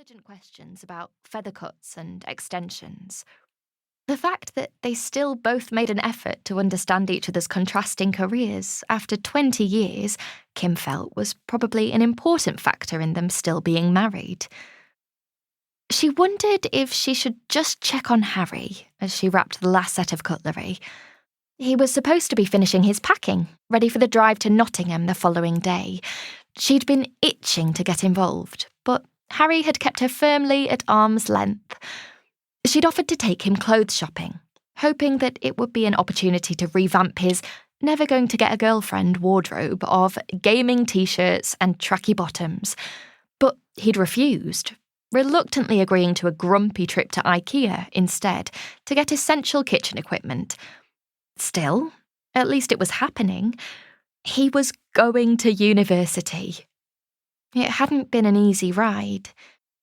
intelligent questions about feather cuts and extensions. The fact that they still both made an effort to understand each other's contrasting careers after 20 years, Kim felt was probably an important factor in them still being married. She wondered if she should just check on Harry as she wrapped the last set of cutlery. He was supposed to be finishing his packing, ready for the drive to Nottingham the following day. She'd been itching to get involved, but Harry had kept her firmly at arm's length. She'd offered to take him clothes shopping, hoping that it would be an opportunity to revamp his never-going-to-get-a-girlfriend wardrobe of gaming t-shirts and tracky bottoms. But he'd refused, reluctantly agreeing to a grumpy trip to IKEA instead to get essential kitchen equipment. Still, at least it was happening. He was going to university. It hadn't been an easy ride.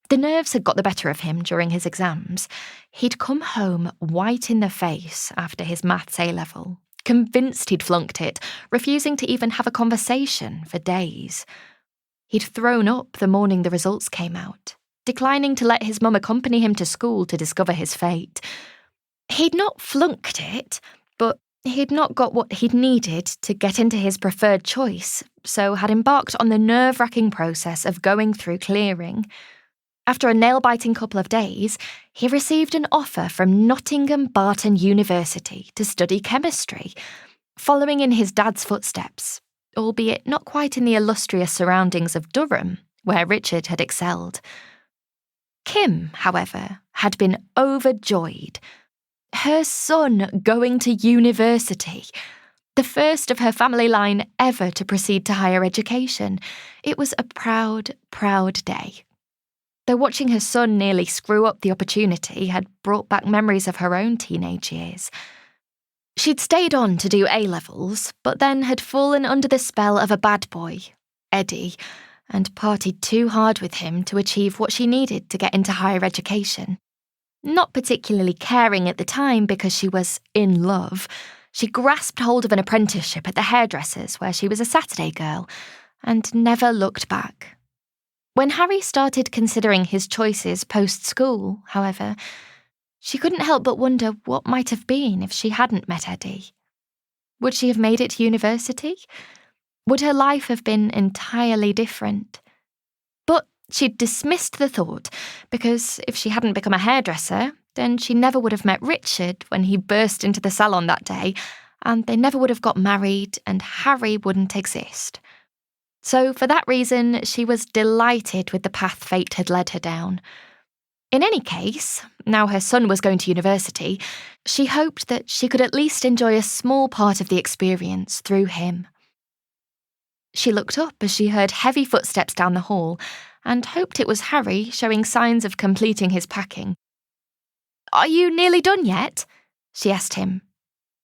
The nerves had got the better of him during his exams. He'd come home white in the face after his maths A-level, convinced he'd flunked it, refusing to even have a conversation for days. He'd thrown up the morning the results came out, declining to let his mum accompany him to school to discover his fate. He'd not flunked it, but he'd not got what he'd needed to get into his preferred choice, so had embarked on the nerve-wracking process of going through clearing. After a nail-biting couple of days, he received an offer from Nottingham Barton University to study chemistry, following in his dad's footsteps, albeit not quite in the illustrious surroundings of Durham, where Richard had excelled. Kim, however, had been overjoyed. Her son going to university, the first of her family line ever to proceed to higher education. It was a proud, proud day. Though watching her son nearly screw up the opportunity had brought back memories of her own teenage years. She'd stayed on to do A-levels, but then had fallen under the spell of a bad boy, Eddie, and partied too hard with him to achieve what she needed to get into higher education. Not particularly caring at the time because she was in love, she grasped hold of an apprenticeship at the hairdresser's where she was a Saturday girl, and never looked back. When Harry started considering his choices post-school, however, she couldn't help but wonder what might have been if she hadn't met Eddie. Would she have made it to university? Would her life have been entirely different? But she'd dismissed the thought, because if she hadn't become a hairdresser, then she never would have met Richard when he burst into the salon that day, and they never would have got married, and Harry wouldn't exist. So for that reason, she was delighted with the path fate had led her down. In any case, now her son was going to university, she hoped that she could at least enjoy a small part of the experience through him. She looked up as she heard heavy footsteps down the hall and hoped it was Harry showing signs of completing his packing. "Are you nearly done yet?" she asked him.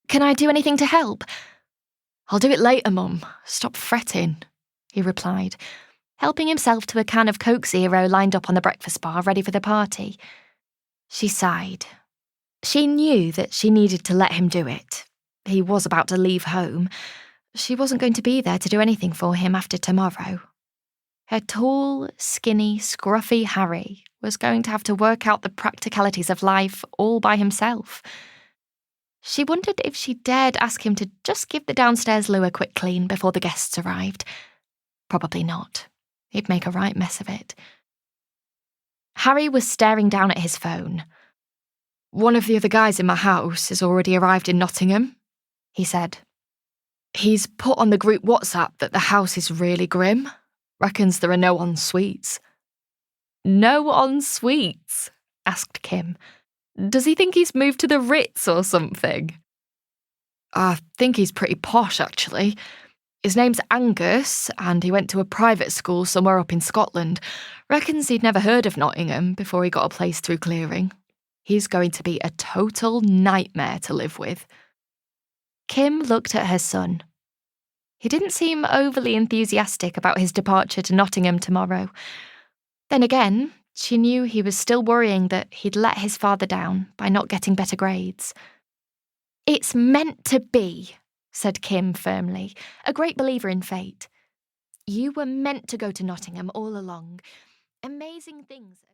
"Can I do anything to help?" "I'll do it later, Mum. Stop fretting," he replied, helping himself to a can of Coke Zero lined up on the breakfast bar ready for the party. She sighed. She knew that she needed to let him do it. He was about to leave home. She wasn't going to be there to do anything for him after tomorrow. Her tall, skinny, scruffy Harry was going to have to work out the practicalities of life all by himself. She wondered if she dared ask him to just give the downstairs loo a quick clean before the guests arrived. Probably not. He'd make a right mess of it. Harry was staring down at his phone. "One of the other guys in my house has already arrived in Nottingham," he said. "He's put on the group WhatsApp that the house is really grim. Reckons there are no en-suites." "No en-suites?" asked Kim. "Does he think he's moved to the Ritz or something?" "I think he's pretty posh, actually. His name's Angus, and he went to a private school somewhere up in Scotland. Reckons he'd never heard of Nottingham before he got a place through clearing. He's going to be a total nightmare to live with." Kim looked at her son. He didn't seem overly enthusiastic about his departure to Nottingham tomorrow. Then again, she knew he was still worrying that he'd let his father down by not getting better grades. "It's meant to be," said Kim firmly, a great believer in fate. "You were meant to go to Nottingham all along. Amazing things..."